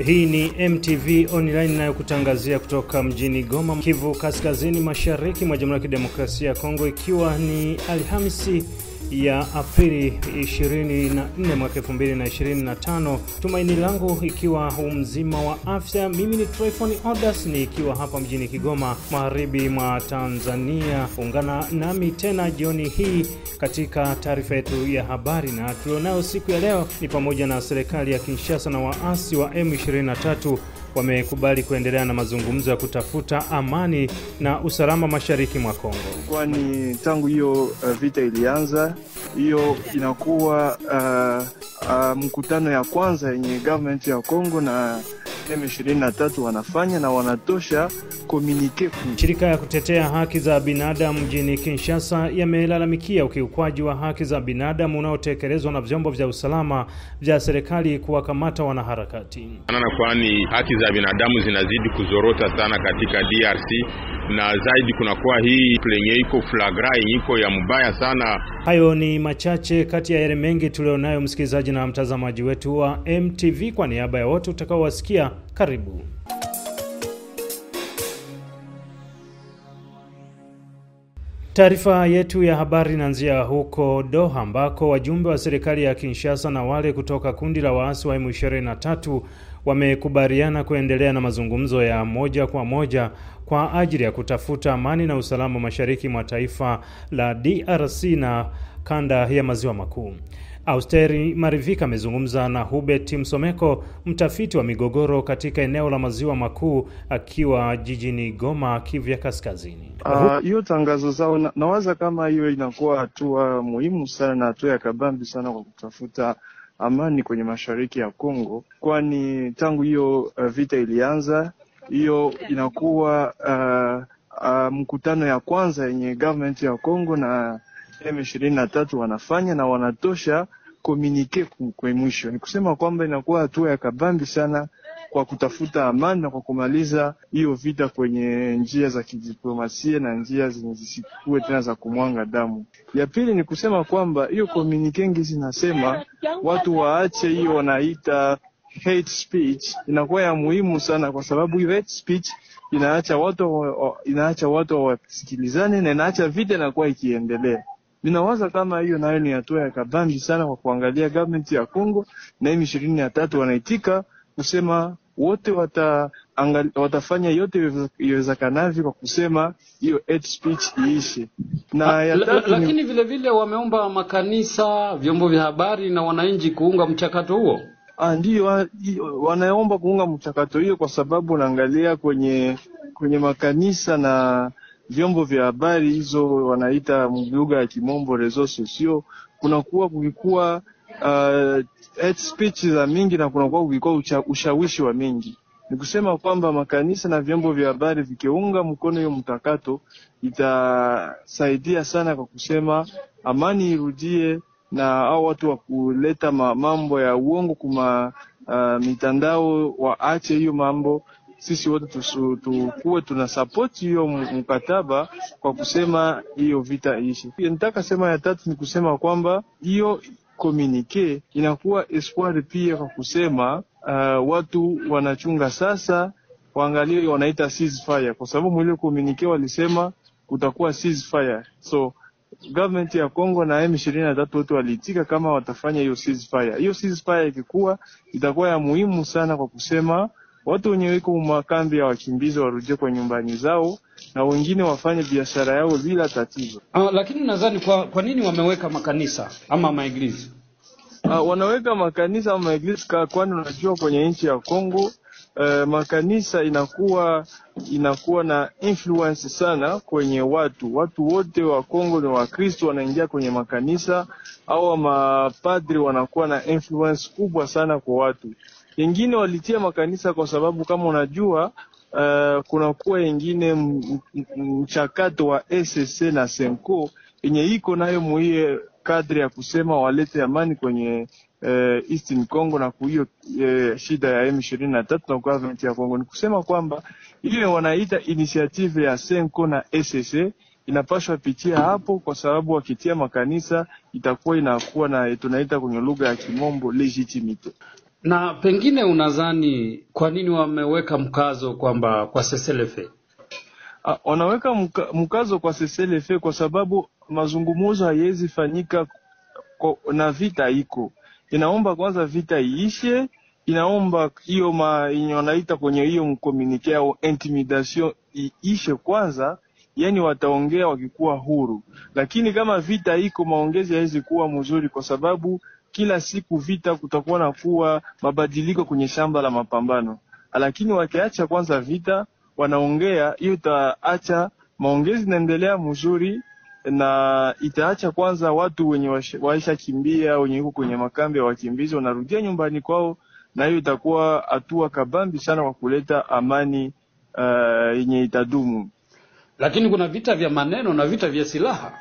Hii ni MTV Online inayokutangazia kutoka mjini Goma, Kivu Kaskazini Mashariki mwa Jamhuri ya Kidemokrasia ya Kongo, ikiwa ni Alhamisi ya Aprili 24 mwaka 2025. Tumaini langu ikiwa mzima wa afya. Mimi ni Tryphon Odas, ni ikiwa hapa mjini Kigoma, magharibi mwa Tanzania. Ungana nami tena jioni hii katika taarifa yetu ya habari, na tulionao siku ya leo ni pamoja na serikali ya Kinshasa na waasi wa M23 wamekubali kuendelea na mazungumzo ya kutafuta amani na usalama mashariki mwa Kongo. Kwani tangu hiyo vita ilianza, hiyo inakuwa mkutano ya kwanza yenye government ya Kongo na M23 wanafanya na wanatosha communique. Shirika ya kutetea haki za binadamu mjini Kinshasa yamelalamikia ukiukwaji wa haki za binadamu unaotekelezwa na vyombo vya usalama vya serikali kuwakamata wanaharakati. Kwani haki za binadamu zinazidi kuzorota sana katika DRC, na zaidi kunakuwa hii plenye iko flagra iko ya mbaya sana. Hayo ni machache kati ya yale mengi tulionayo, msikilizaji na mtazamaji wetu wa MTV. Kwa niaba ya wote utakaowasikia, karibu. Taarifa yetu ya habari inaanzia huko Doha, ambako wajumbe wa serikali ya Kinshasa na wale kutoka kundi la waasi wa M23 wamekubaliana kuendelea na mazungumzo ya moja kwa moja kwa ajili ya kutafuta amani na usalama mashariki mwa taifa la DRC na kanda ya maziwa makuu. Austeri Marivika amezungumza na Hubert Msomeko, mtafiti wa migogoro katika eneo la maziwa makuu, akiwa jijini Goma, Kivu ya Kaskazini. Hiyo tangazo zao nawaza kama hiyo inakuwa hatua muhimu sana na hatua ya kabambi sana kwa kutafuta amani kwenye mashariki ya Kongo, kwani tangu hiyo vita ilianza, hiyo inakuwa mkutano ya kwanza yenye government ya Kongo na M23 wanafanya na wanatosha communique kwa mwisho. Ni kusema kwamba inakuwa hatua ya kabambi sana kwa kutafuta amani na kwa kumaliza hiyo vita kwenye njia za kidiplomasia na njia zisikuwe tena za kumwanga damu. Ya pili ni kusema kwamba hiyo communique zinasema watu waache hiyo wanaita hate speech. Inakuwa ya muhimu sana kwa sababu hiyo hate speech inaacha watu wasikilizane na inaacha vita na kuwa ikiendelea. Ninawaza kama hiyo nayo ni hatua ya kabambi sana kwa kuangalia government ya Kongo na M23 wanaitika kusema wote watafanya yote iwezekanavyo kwa kusema hiyo hate speech iishe. Na ya tatu lakini vile vile wameomba makanisa, vyombo vya habari na wananchi kuunga mchakato huo. Ndio wanaomba kuunga mchakato hiyo kwa sababu naangalia kwenye makanisa na vyombo vya habari hizo wanaita lugha ya kimombo réseaux sociaux, kulikuwa hate speech za mingi na kulikuwa ushawishi wa mingi. Ni kusema kwamba makanisa na vyombo vya habari vikiunga mkono hiyo mtakato itasaidia sana kwa kusema amani irudie, na hao watu wa kuleta mambo ya uongo kuma mitandao waache hiyo mambo. Sisi wote tukuwe tuna support hiyo mkataba kwa kusema hiyo vita ishi. Nataka sema ya tatu ni kusema kwamba hiyo communique inakuwa espoir pia kwa kusema watu wanachunga sasa waangalie wanaita ceasefire, kwa sababu mwile communique walisema kutakuwa ceasefire. So government ya Kongo na M23 wote waliitika kama watafanya hiyo ceasefire. Hiyo ceasefire ikikuwa itakuwa ya muhimu sana kwa kusema watu wenye wiko makambi ya wakimbizi warudie kwa nyumbani zao na wengine wafanye biashara yao bila tatizo. Lakini nadhani kwa nini wameweka makanisa ama maeglise? Wanaweka makanisa ama maeglise kwani unajua kwenye nchi ya Kongo makanisa inakuwa na influence sana kwenye watu wote wa Kongo ni Wakristo wanaingia kwenye makanisa, au mapadri wanakuwa na influence kubwa sana kwa watu. Wengine walitia makanisa kwa sababu kama unajua kunakuwa wengine mchakato wa SSC na Senko yenye iko nayo muhiye kadri ya kusema walete amani kwenye Eastern Congo na kuhiyo shida ya M23 na government ya Kongo. Ni kusema kwamba ile wanaita initiative ya Senko na SSC inapaswa pitia hapo, kwa sababu wakitia makanisa itakuwa inakuwa na tunaita kwenye lugha ya kimombo legitimite. Na pengine unadhani kwa nini wameweka mkazo kwamba kwa CCLF? Wanaweka mkazo kwa CCLF kwa sababu mazungumzo hayezi fanyika na vita iko. Inaomba kwanza vita iishe, inaomba hiyo wanaita kwenye hiyo mkomunike au intimidation iishe kwanza, yani wataongea wakikuwa huru. Lakini kama vita iko, maongezi hayezi kuwa mzuri kwa sababu kila siku vita kutakuwa na kuwa mabadiliko kwenye shamba la mapambano. Lakini wakiacha kwanza vita, wanaongea, hiyo itaacha maongezi naendelea mzuri, na itaacha kwanza watu wenye waisha kimbia, wenye yuko kwenye makambi ya wakimbizi wanarudia nyumbani kwao, na hiyo itakuwa hatua kabambi sana kwa kuleta amani yenye itadumu. Lakini kuna vita vya maneno na vita vya silaha.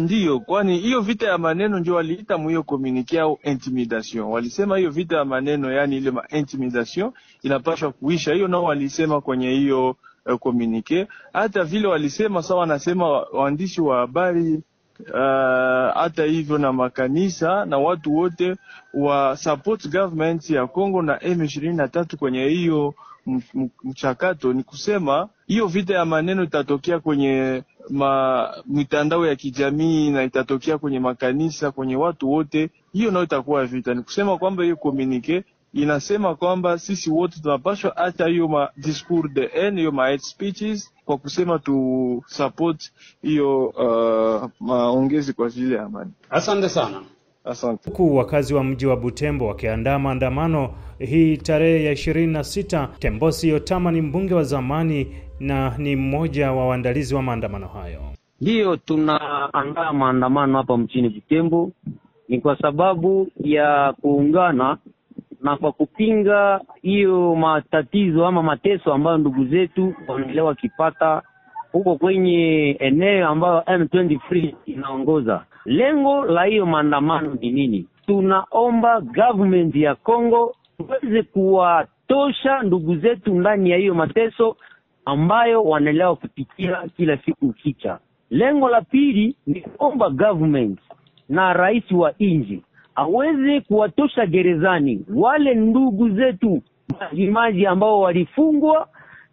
Ndiyo, kwani hiyo vita ya maneno ndio waliita mwiyo communique au intimidation. Walisema hiyo vita ya maneno, yani ile intimidation inapaswa kuisha. Hiyo nao walisema kwenye hiyo communique. Hata vile walisema sawa, wanasema waandishi wa habari, hata hivyo na makanisa na watu wote wa support government ya Kongo na M23 kwenye hiyo mchakato. Ni kusema hiyo vita ya maneno itatokea kwenye mitandao ya kijamii na itatokea kwenye makanisa, kwenye watu wote. Hiyo nayo itakuwa vita. Ni kusema kwamba hiyo communique inasema kwamba sisi wote tunapaswa acha hiyo discours de haine, hiyo hate speeches, kwa kusema tu support hiyo maongezi kwa ajili ya amani. Asante sana. Asante. Huku wakazi wa mji wa Butembo wakiandaa maandamano hii tarehe ya 26, Tembosi Yotama ni mbunge wa zamani na ni mmoja wa waandalizi wa maandamano hayo. Ndiyo, tunaandaa maandamano hapa mjini Butembo ni kwa sababu ya kuungana na kwa kupinga hiyo matatizo ama mateso ambayo ndugu zetu wanaelewa kipata huko kwenye eneo ambayo M23 inaongoza. Lengo la hiyo maandamano ni nini? Tunaomba government ya Kongo iweze kuwatosha ndugu zetu ndani ya hiyo mateso ambayo wanaelewa kupitia kila siku kicha. Lengo la pili ni kuomba government na rais wa nchi aweze kuwatosha gerezani wale ndugu zetu majimaji ambao walifungwa,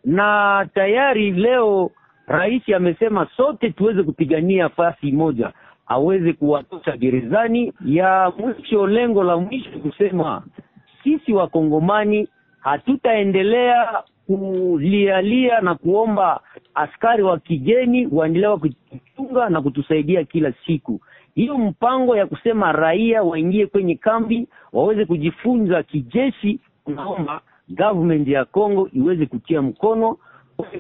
na tayari leo rais amesema sote tuweze kupigania fasi moja, aweze kuwatosha gerezani. Ya mwisho, lengo la mwisho kusema sisi wakongomani hatutaendelea kulialia na kuomba askari wa kigeni waendelee kutuchunga na kutusaidia kila siku. Hiyo mpango ya kusema raia waingie kwenye kambi waweze kujifunza kijeshi, tunaomba government ya Kongo iweze kutia mkono.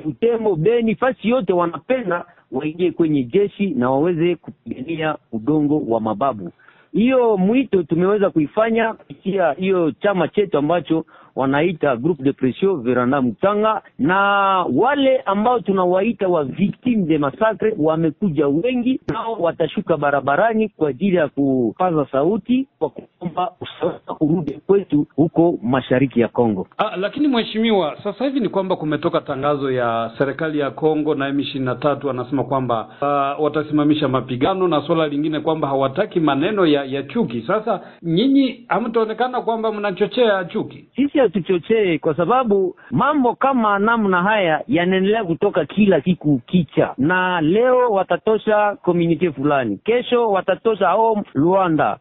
Butembo, Beni, fasi yote wanapenda waingie kwenye jeshi na waweze kupigania udongo wa mababu. Hiyo mwito tumeweza kuifanya kupitia hiyo chama chetu ambacho wanaita Groupe de Pression Veranda Mutanga, na wale ambao tunawaita wa victimes de massacre wamekuja wengi, nao watashuka barabarani kwa ajili ya kupaza sauti kwa kuomba usalama urudi kwetu huko mashariki ya Kongo. Lakini mheshimiwa, sasa hivi ni kwamba kumetoka tangazo ya serikali ya Kongo na M23 wanasema kwamba watasimamisha mapigano, na swala lingine kwamba hawataki maneno ya chuki. Sasa nyinyi hamtaonekana kwamba mnachochea chuki? Sisi hatuchochee, kwa sababu mambo kama namna haya yanaendelea kutoka kila siku kicha, na leo watatosha community fulani, kesho watatosha Luanda,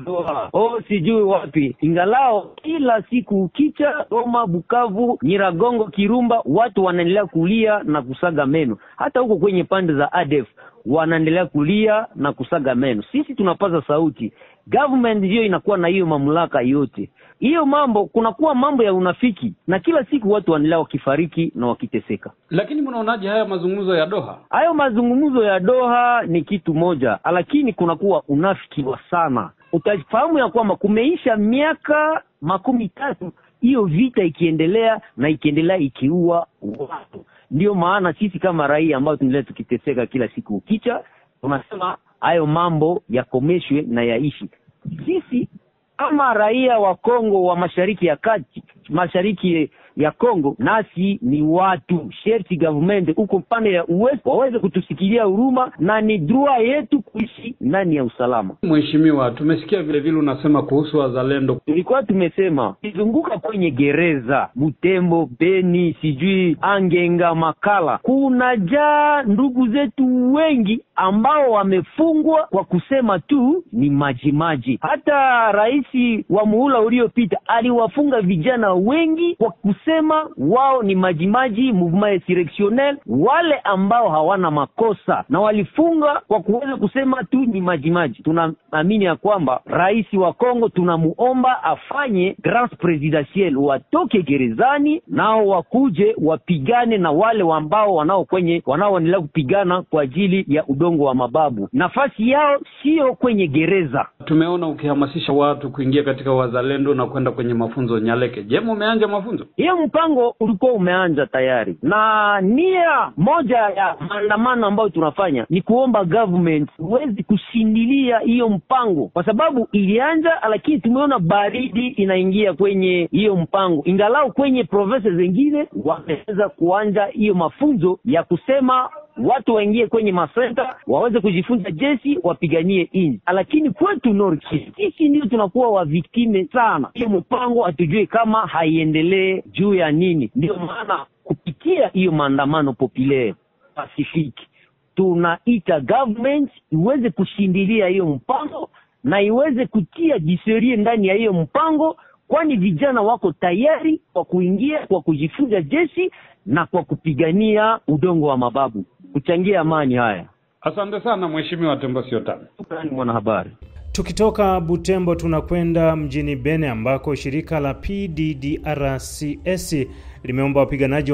Doha, sijui wapi. Ingalao kila siku kicha, Goma, Bukavu, Nyiragongo, Kirumba, watu wanaendelea kulia na kusaga meno. Hata huko kwenye pande za ADF wanaendelea kulia na kusaga meno. Sisi tunapaza sauti, government hiyo inakuwa na hiyo mamlaka yote. Hiyo mambo kunakuwa mambo ya unafiki, na kila siku watu wanaendelea wakifariki na wakiteseka. Lakini mnaonaje haya mazungumzo ya Doha? Hayo mazungumzo ya Doha ni kitu moja, lakini kunakuwa unafiki wa sana. Utafahamu ya kwamba kumeisha miaka 13 hiyo vita ikiendelea na ikiendelea ikiua watu. Ndio maana sisi kama raia ambao tunaendelea tukiteseka kila siku ukicha, tunasema hayo mambo yakomeshwe na yaishi. Sisi kama raia wa Kongo wa mashariki ya kati, mashariki ya Kongo, nasi ni watu sherti government huko pande ya uwezo waweze kutusikilia huruma, na ni droit yetu kuishi ndani ya usalama. Mheshimiwa, tumesikia vile vile unasema kuhusu wazalendo. Tulikuwa tumesema izunguka kwenye gereza Butembo, Beni, sijui Angenga, Makala, kunajaa ndugu zetu wengi ambao wamefungwa kwa kusema tu ni majimaji. Hata rais wa muhula uliopita aliwafunga vijana wengi kwa kusema wao ni majimaji, mouvement insurrectionnel, wale ambao hawana makosa, na walifunga kwa kuweza kusema tu ni majimaji. Tunaamini ya kwamba rais wa Kongo tunamuomba afanye grâce présidentielle, watoke gerezani nao wakuje wapigane na wale ambao wanaoendelea kupigana kwa ajili ya udongo wa mababu. Nafasi yao sio kwenye gereza. Tumeona ukihamasisha watu kuingia katika wazalendo na kwenda kwenye mafunzo Nyaleke. Je, umeanza mafunzo? Hiyo mpango ulikuwa umeanza tayari, na nia moja ya maandamano ambayo tunafanya ni kuomba government uweze kushindilia hiyo mpango, kwa sababu ilianza, lakini tumeona baridi inaingia kwenye hiyo mpango. Ingalau kwenye provinces zingine wameweza kuanza hiyo mafunzo ya kusema watu waingie kwenye masenta waweze kujifunza jeshi wapiganie inji, lakini kwetu Nord Kivu sisi ndio tunakuwa wa victime sana. Hiyo mpango hatujui kama haiendelee juu ya nini. Ndio maana kupitia hiyo maandamano populaire pacifique tunaita government iweze kushindilia hiyo mpango na iweze kutia jiserie ndani ya hiyo mpango, kwani vijana wako tayari kwa kuingia kwa kujifunza jeshi na kwa kupigania udongo wa mababu, kuchangia amani. Haya, asante sana Mheshimiwa Tembo Siotana. Shukrani mwanahabari. Tukitoka Butembo tunakwenda mjini Beni ambako shirika la PDDRCS limeomba wapiganaji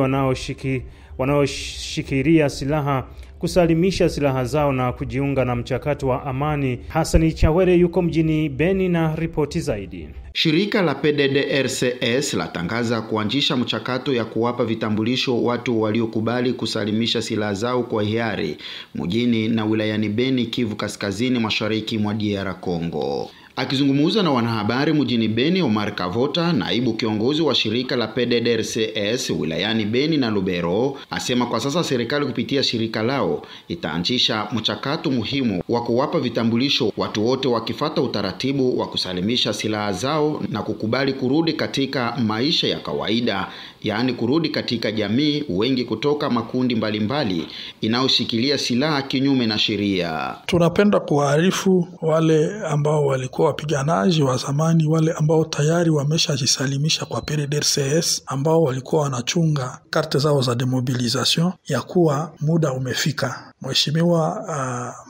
wanaoshikilia silaha kusalimisha silaha zao na kujiunga na mchakato wa amani. Hasani Chawere yuko mjini Beni na ripoti zaidi. Shirika la PDDRCS latangaza kuanzisha mchakato ya kuwapa vitambulisho watu waliokubali kusalimisha silaha zao kwa hiari mjini na wilayani Beni, Kivu Kaskazini, mashariki mwa DR Congo. Akizungumza na wanahabari mjini Beni, Omar Kavota, naibu kiongozi wa shirika la PDDRCS wilayani Beni na Lubero, asema kwa sasa serikali kupitia shirika lao itaanzisha mchakato muhimu wa kuwapa vitambulisho watu wote wakifuata utaratibu wa kusalimisha silaha zao na kukubali kurudi katika maisha ya kawaida, yaani kurudi katika jamii, wengi kutoka makundi mbalimbali inayoshikilia silaha kinyume na sheria. Tunapenda kuwaarifu wale ambao walikuwa wapiganaji wa zamani, wale ambao tayari wameshajisalimisha kwa PDDRCS, ambao walikuwa wanachunga karte zao za demobilisation, ya kuwa muda umefika. Mheshimiwa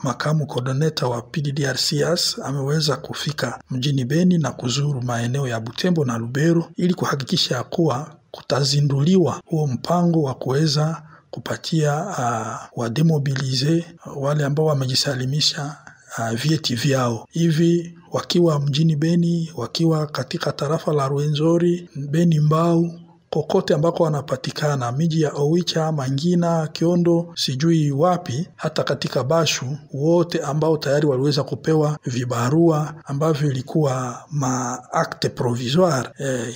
makamu coordinator wa PDDRCS ameweza kufika mjini Beni na kuzuru maeneo ya Butembo na Lubero ili kuhakikisha kuwa kutazinduliwa huo mpango wa kuweza kupatia wademobilize wale ambao wamejisalimisha vyeti vyao. Hivi wakiwa mjini Beni, wakiwa katika tarafa la Rwenzori, Beni Mbau, kokote ambako wanapatikana, miji ya Owicha, Mangina, Kiondo, sijui wapi, hata katika Bashu, wote ambao tayari waliweza kupewa vibarua ambavyo ilikuwa acte provisoire,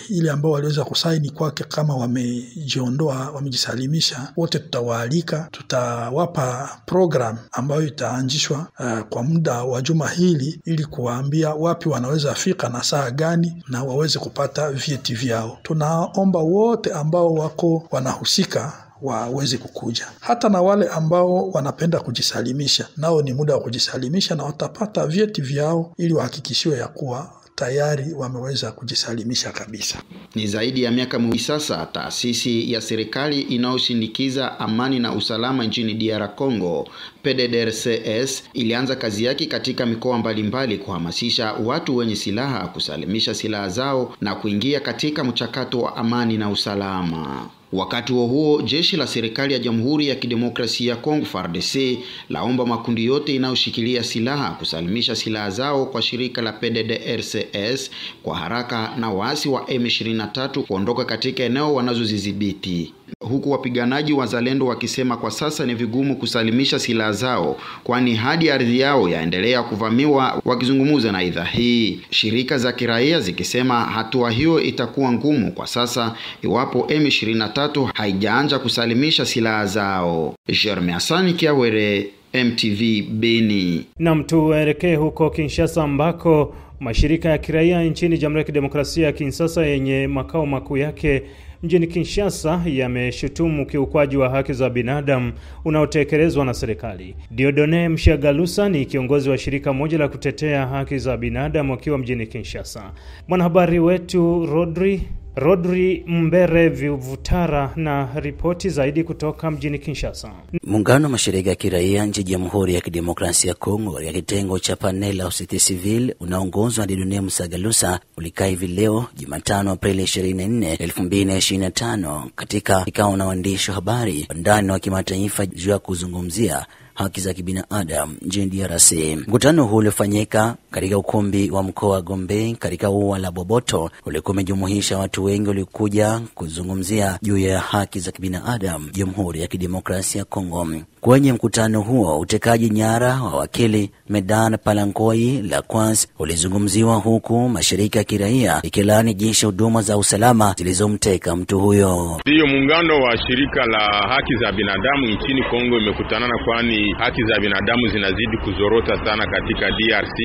ile ambao waliweza kusaini kwake kama wamejiondoa, wamejisalimisha, wote tutawaalika, tutawapa program ambayo itaanzishwa kwa muda wa juma hili ili kuwaambia wapi wanaweza fika na saa gani na waweze kupata vyeti vyao. Tunaomba wote ambao wako wanahusika waweze kukuja. Hata na wale ambao wanapenda kujisalimisha, nao ni muda wa kujisalimisha na watapata vyeti vyao ili wahakikishiwe ya kuwa tayari wameweza kujisalimisha kabisa. Ni zaidi ya miaka miwili sasa taasisi ya serikali inayoshindikiza amani na usalama nchini DR Congo, PDDRCS, ilianza kazi yake katika mikoa mbalimbali kuhamasisha watu wenye silaha kusalimisha silaha zao na kuingia katika mchakato wa amani na usalama. Wakati huo jeshi la serikali ya Jamhuri ya Kidemokrasia ya Kongo FARDC laomba makundi yote inayoshikilia silaha kusalimisha silaha zao kwa shirika la PDDRCS kwa haraka na waasi wa M23 kuondoka katika eneo wanazozidhibiti. Huku wapiganaji wazalendo wakisema kwa sasa ni vigumu kusalimisha silaha zao kwani hadi ardhi yao yaendelea kuvamiwa. Wakizungumza na idhaa hii, shirika za kiraia zikisema hatua hiyo itakuwa ngumu kwa sasa iwapo M23 haijaanza kusalimisha silaha zao. Jeremy Asani Kiawere, MTV Beni. Na tuelekee huko Kinshasa ambako mashirika ya kiraia nchini Jamhuri ya Kidemokrasia ya Kinshasa yenye makao makuu yake mjini Kinshasa yameshutumu kiukwaji wa haki za binadamu unaotekelezwa na serikali. Dieudonne Mshagalusa ni kiongozi wa shirika moja la kutetea haki za binadamu akiwa mjini Kinshasa. Mwanahabari wetu Rodri Mbere Vivutara na ripoti zaidi kutoka mjini Kinshasa. Muungano wa mashirika ya kiraia nchini Jamhuri ya Kidemokrasia ya Kongo ya kitengo cha Panel la Société Civile unaongozwa na Dieudonne Mshagalusa ulikaa hivi leo Jumatano Aprili 24, 2025 katika kikao na waandishi wa habari ndani wa kimataifa juu ya kuzungumzia haki za kibinadamu nchini DRC. Mkutano huu ulifanyika katika ukumbi wa mkoa wa Gombe katika ua la Boboto, ulikuwa umejumuisha watu wengi walikuja kuzungumzia juu ya haki za kibinadamu Jamhuri ya Kidemokrasia ya Kongo. Kwenye mkutano huo, utekaji nyara wa wakili Medan Palankoi Lacroix ulizungumziwa, huku mashirika ya kiraia ikilaani jinsi huduma za usalama zilizomteka mtu huyo. Ndio muungano wa shirika la haki za binadamu nchini Kongo imekutanana, kwani haki za binadamu zinazidi kuzorota sana katika DRC,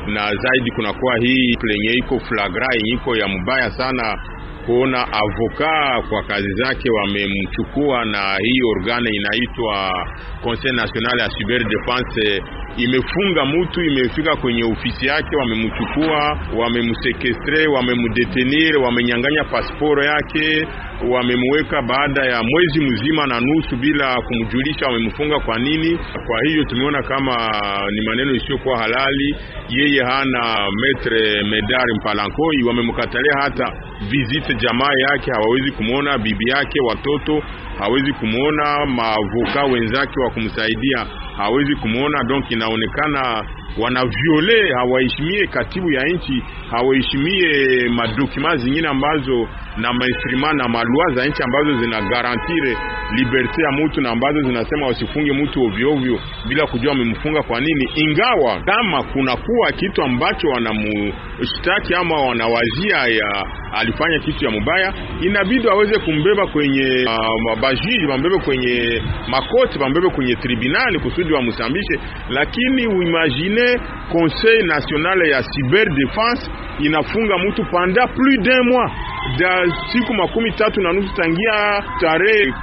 na zaidi kunakuwa hii plenye iko flagrant iko ya mbaya sana kuona avoka kwa kazi zake wamemchukua, na hii organe inaitwa Conseil National ya Cyber Defense imefunga mtu, imefika kwenye ofisi yake, wamemchukua, wamemsekestre, wamemdetenir, wamenyang'anya pasiporo yake, wamemweka baada ya mwezi mzima na nusu bila kumjulisha wamemfunga kwa nini. Kwa hiyo tumeona kama ni maneno isiyokuwa halali. Yeye hana Maître Medar Mpalankoi, wamemkatalia hata visite jamaa yake, hawawezi kumuona bibi yake, watoto hawezi kumuona, maavoka wenzake wa kumsaidia hawezi kumuona. Donc inaonekana wanaviole, hawaheshimie katibu ya nchi, hawaheshimie madokuma zingine ambazo na mainstruments na malua za nchi ambazo zina garantire liberté ya mtu na ambazo zinasema wasifunge mtu ovyo ovyo bila kujua wamemfunga kwa nini. Ingawa kama kuna kuwa kitu ambacho wanamshtaki ama wanawazia ya alifanya kitu ya mbaya, inabidi aweze kumbeba kwenye mabajiji, wambebe kwenye makoti, wambebe kwenye tribunali kusudi wamsambishe. Lakini uimagine Conseil National ya Cyber Defense inafunga mtu panda plus d'un mois, da siku 13 tangia tarehe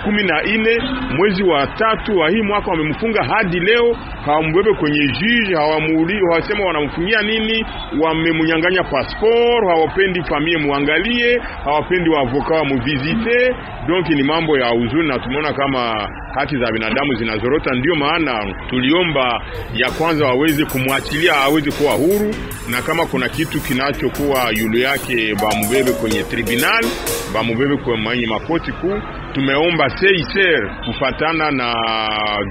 14 mwezi wa 3 wa hii mwaka wamemfunga hadi leo. Hawambebe kwenye jiji, hawamuuliza, hawasema wanamfungia nini, wamemnyang'anya passport, hawapendi familia muangalie, hawapendi waavoka wa muvizite. Donc ni mambo ya huzuni, na tumeona kama haki za binadamu zinazorota. Ndio maana tuliomba ya kwanza waweze kumwachilia, aweze kuwa huru, na kama kuna kitu kinachokuwa yule yake bamubebe kwenye tribunal, bamubebe kwa mwenye makoti kuu. Tumeomba CICR kufatana na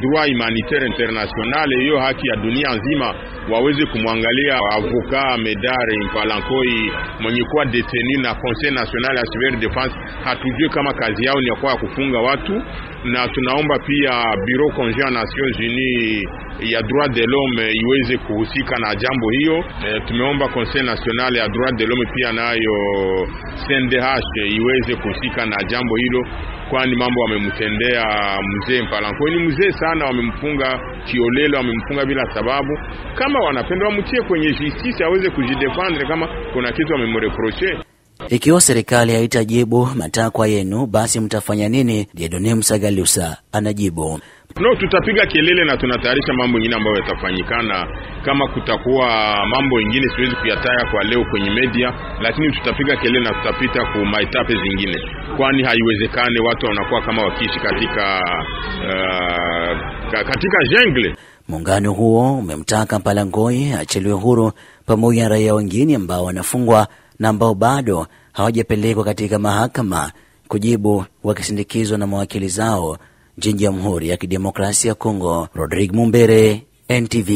droit humanitaire international, hiyo haki ya dunia nzima, waweze kumwangalia avoka Medar Mpalankoi mwenye kuwa detenu na Conseil National ya Cyber Defense. Hatujue kama kazi yao ni ya kufunga watu, na tunaomba pia Bureau Conjoint Nations Unies ya droit de l'homme iweze kuhusika na jambo hiyo. Tumeomba Conseil National ya droit de l'homme pia nayo CNDH iweze kuhusika na jambo hilo, kwani mambo wamemtendea mzee Mpalankoi ni mzee sana, wamemfunga kiolelo, wamemfunga bila sababu. Kama wanapenda wamtie kwenye justice aweze kujidefendre kama kuna kitu wamemreproche. Ikiwa serikali haitajibu matakwa yenu, basi mtafanya nini? Dieudonne Mshagalusa anajibu: No, tutapiga kelele na tunatayarisha mambo mengine ambayo yatafanyikana. Kama kutakuwa mambo mengine siwezi kuyataya kwa leo kwenye media, lakini tutapiga kelele na tutapita kwa maetape zingine, kwani haiwezekane watu wanakuwa kama wakiishi katika jungle. Muungano huo umemtaka Mpalankoi achiliwe huru pamoja na raia wengine ambao wanafungwa na ambao bado hawajapelekwa katika mahakama kujibu, wakisindikizwa na mawakili zao nchini Jamhuri ya Kidemokrasia ya Kongo. Rodrigue Mumbere, NTV,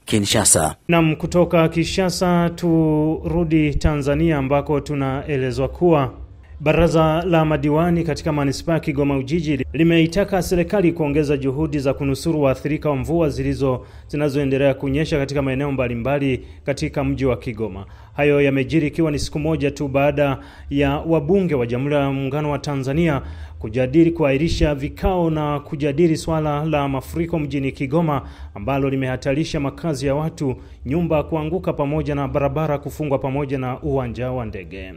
Kinshasa. Na kutoka Kinshasa turudi Tanzania ambako tunaelezwa kuwa Baraza la madiwani katika manispaa ya Kigoma Ujiji limeitaka serikali kuongeza juhudi za kunusuru waathirika wa mvua zinazoendelea kunyesha katika maeneo mbalimbali katika mji wa Kigoma. Hayo yamejiri ikiwa ni siku moja tu baada ya wabunge wa Jamhuri ya Muungano wa Tanzania kujadili kuahirisha vikao na kujadili swala la mafuriko mjini Kigoma ambalo limehatarisha makazi ya watu, nyumba kuanguka pamoja na barabara kufungwa pamoja na uwanja wa ndege.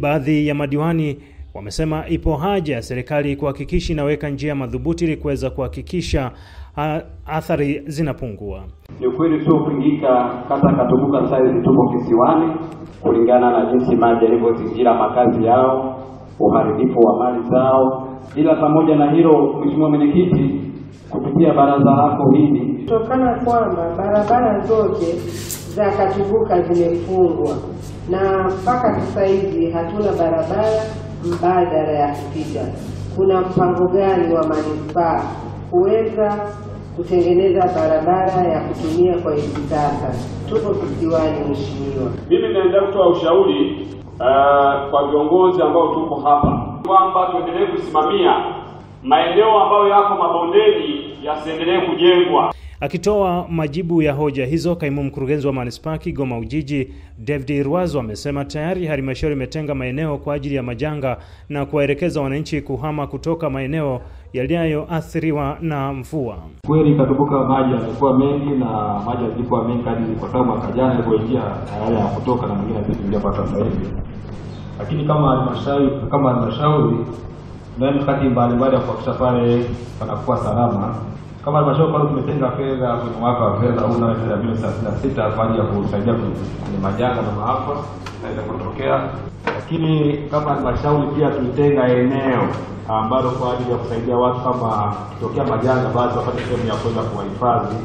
Baadhi ya madiwani wamesema ipo haja ya serikali kuhakikisha inaweka njia madhubuti ili kuweza kuhakikisha athari zinapungua. Ni ukweli tu kupingika kata Katubuka saizi tupo kisiwani kulingana na jinsi maji yalivyozingira makazi yao, uharibifu wa mali zao. Ila pamoja na hilo, Mheshimiwa Mwenyekiti, kupitia baraza lako hili, kutokana kwamba barabara zote za Katubuka zimefungwa na mpaka sasa hivi hatuna barabara mbadala ya kupita, kuna mpango gani wa manispaa kuweza kutengeneza barabara ya kutumia kwa hivi sasa? Tupo kisiwani, Mheshimiwa. Mimi naendelea kutoa ushauri kwa viongozi ambao tuko hapa kwamba tuendelee kusimamia maeneo ambayo yako mabondeni yasiendelee kujengwa. Akitoa majibu ya hoja hizo, kaimu mkurugenzi wa manispaa Kigoma Ujiji David Rwazo amesema tayari halmashauri imetenga maeneo kwa ajili ya majanga na kuwaelekeza wananchi kuhama kutoka maeneo yaliyoathiriwa na mvua. Kweli Katubuka maji yamekuwa mengi na maji yalikuwa mengi hadi kwa sababu mwaka jana yalipoingia haya ya kutoka na mwingine yaliingia mpaka sasa hivi. Lakini kama halmashauri na mikakati mbalimbali ya kuhakikisha pale panakuwa salama. Kama halmashauri bado tumetenga fedha kwenye mwaka wa fedha huu na 2036 kwa ajili ya kusaidia kwenye majanga na maafa yanaweza kutokea. Lakini kama halmashauri pia tulitenga eneo ambalo kwa ajili ya kusaidia watu kama kitokea majanga basi wapate sehemu ya kwenda kuwahifadhi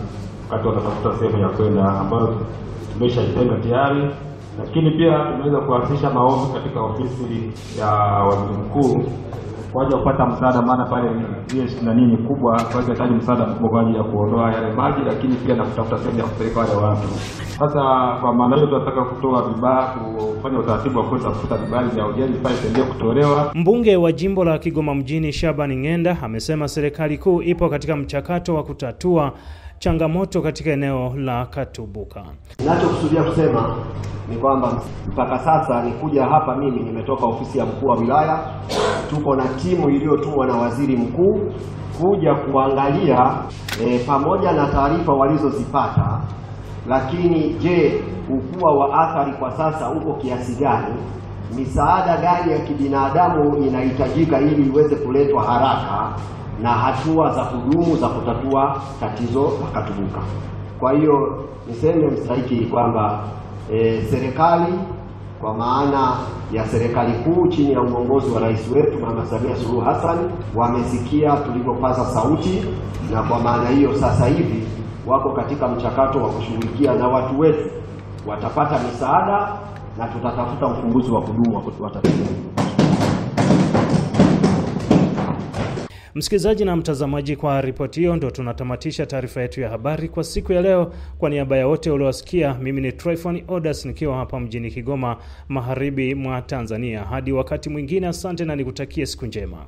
wakati watatafuta sehemu ya kwenda, ambayo tumeshaitenga tayari. Lakini pia tumeweza kuwasilisha maombi katika ofisi ya waziri mkuu kwa ajili ya kupata msaada, maana pale ni kubwa, kwa hiyo tunahitaji msaada mkubwa kwa ajili ya kuondoa yale maji, lakini pia na kutafuta sehemu ya kupeleka wale watu. Sasa kwa maana hiyo tunataka kutoa vibali, kufanya utaratibu wa kuweza kufuta vibali vya ujenzi pale tendee kutolewa. Mbunge wa jimbo la Kigoma mjini Shabani Ngenda amesema serikali kuu ipo katika mchakato wa kutatua changamoto katika eneo la Katubuka. Ninachokusudia kusema ni kwamba mpaka sasa nikuja hapa, mimi nimetoka ofisi ya mkuu wa wilaya, tuko na timu iliyotumwa na waziri mkuu kuja kuangalia pamoja na taarifa walizozipata, lakini je, ukubwa wa athari kwa sasa uko kiasi gani? Misaada gani ya kibinadamu inahitajika ili iweze kuletwa haraka na hatua za kudumu za kutatua tatizo la Katubuka. Kwa hiyo niseme mstahiki kwamba serikali kwa maana ya serikali kuu chini ya uongozi wa rais wetu Mama Samia Suluhu Hassan wamesikia tulivyopaza sauti, na kwa maana hiyo sasa hivi wako katika mchakato wa kushughulikia na watu wetu watapata misaada na tutatafuta ufumbuzi wa kudumu wa tatizo. Msikilizaji na mtazamaji, kwa ripoti hiyo ndo tunatamatisha taarifa yetu ya habari kwa siku ya leo. Kwa niaba ya wote uliowasikia, mimi ni Tryphon Odas nikiwa hapa mjini Kigoma, magharibi mwa Tanzania. Hadi wakati mwingine, asante na nikutakie siku njema.